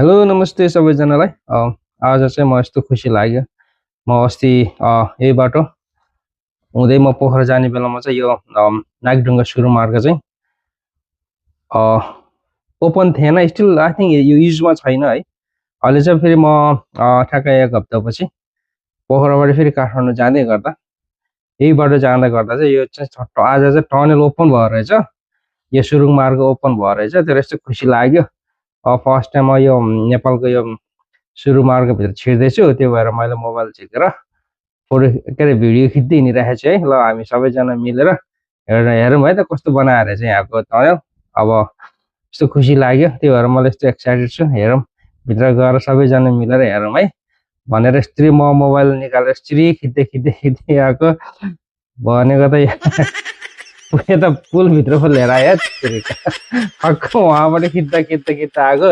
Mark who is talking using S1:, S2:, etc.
S1: hello नमस्ते सबैजनालाई आज चाहिँ म यस्तो खुसी लाग्यो म अस्ति यही बाटो हुँदै म पोखरा जाने बेलामा चाहिँ यो नागढुङ्गा सुरु मार्ग चाहिँ ओपन थिएन स्टिल आई थिङ्क यो युजमा छैन है अहिले चाहिँ फेरि म ठ्याक्कै एक हप्तापछि पोखराबाट फेरि काठमाडौँ जाँदै गर्दा यही बाटो जाँदा गर्दा चाहिँ यो चाहिँ आज चाहिँ टनल ओपन भयो रहेछ यो सुरुङ मार्ग ओपन भयो रहेछ तर यस्तो खुसी लाग्यो फर्स्ट टाइम यो नेपालको यो सुरु मार्गभित्र छिर्दैछु त्यो भएर मैले मोबाइल झिकेर फोटो के अरे भिडियो खिच्दै हिँडिरहेको छु है ल हामी सबैजना मिलेर हेरौँ है त कस्तो बनाएर चाहिँ यहाँको टनल अब यस्तो खुसी लाग्यो त्यही भएर मैले यस्तो एक्साइटेड छु हेरौँ भित्र गएर सबैजना मिलेर हेरौँ है भनेर यस्तरी म मोबाइल निकालेर यस्तरी खिच्दै खिच्दै खिच्दै आएको भनेको त यता पुलभित्र पो लिएर आयो ठक्क उहाँबाट खिच्दा खिच्दा खिच्दा आएको